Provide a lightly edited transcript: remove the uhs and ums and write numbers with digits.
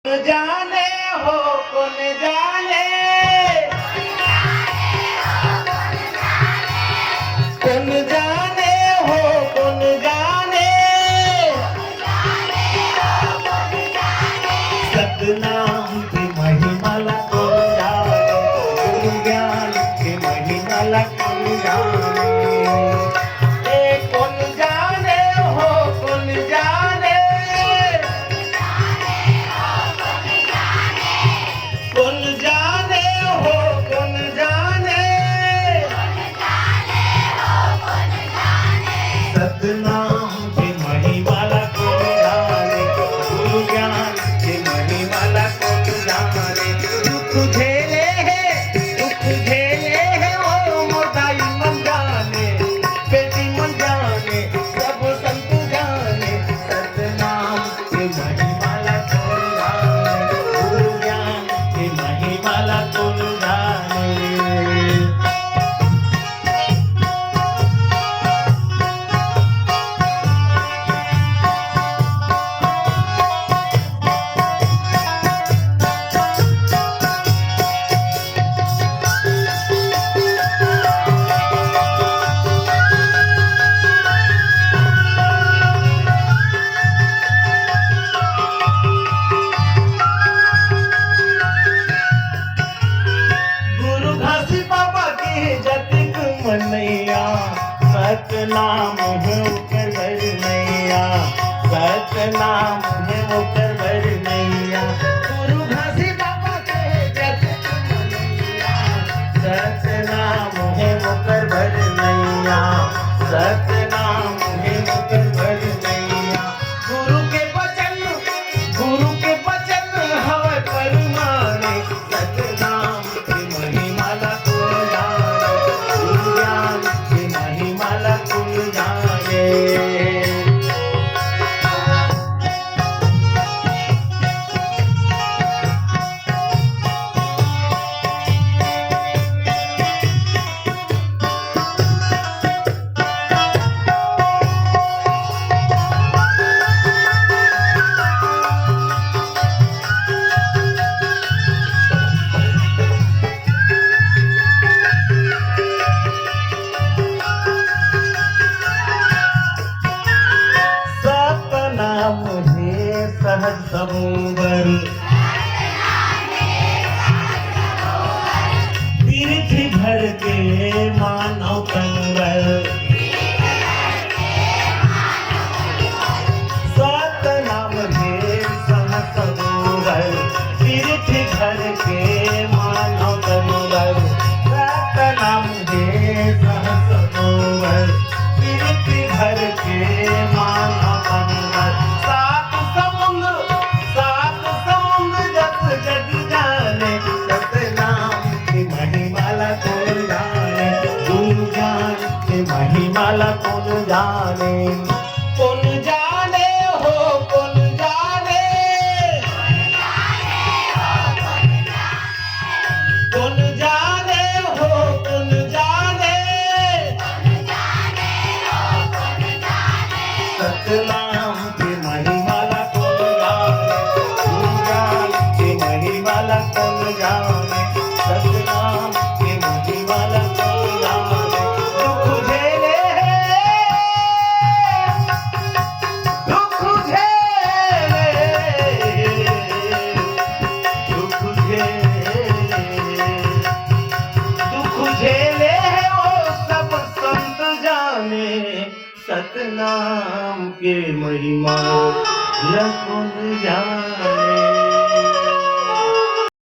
जाने हो कौन जाने, कौन जाने हो कौन जाने, सतनाम की महिमाला कौन जाने, गुरु ज्ञान की महिमाला कौन जाने, कौन जाने हो कौन जाने, कौन जाने हो कौन जाने, सतनाम की महिमाला कौन जाने, गुरु ज्ञान की महिमाला कौन जाने, दुख झेले है वो मोटाई मन जाने, बेटी मन जाने, सब संत जाने, सतनाम की महिमाला कौन जाने, गुरु ज्ञान की महिमाला कौन जाने। गुरु घासी बाबा की जतिक मनैया, सतनाम है ऊपर नैया, सतनाम है ऊपर नैया, गुरु घासी बाबा के जतिक मनैया, सतनाम है ऊपर नैया, सतनाम है ऊपर नैया, गुरु के वचन हवा पर माने, सतनाम की महिमाला कौन जाने, गुरु ज्ञान की महिमाला कौन जाने। सतनाम है सहज सरोवर, तीर्थ भर के मानव कंवर, सतनाम है सहज सरोवर, तीर्थ भर के मानव कंवर, सतनाम है सहज सरोवर, तीर्थ भर के मानव कंवर, सात समुद्र जस जग जाने, सतनाम की महिमाला कौन जाने, गुरु ज्ञान की महिमाला कौन जाने, कौन जाने हो कौन जाने, कौन जाने हो कौन जाने, सतनाम की महिमाला कौन जाने, गुरु ज्ञान की महिमाला कौन जाने, सतनाम की महिमाला कौन जाने, दुख झेले दुख झेले दुख झेले ओ सब संत जाने, सतनाम के महिमा कौन जाने।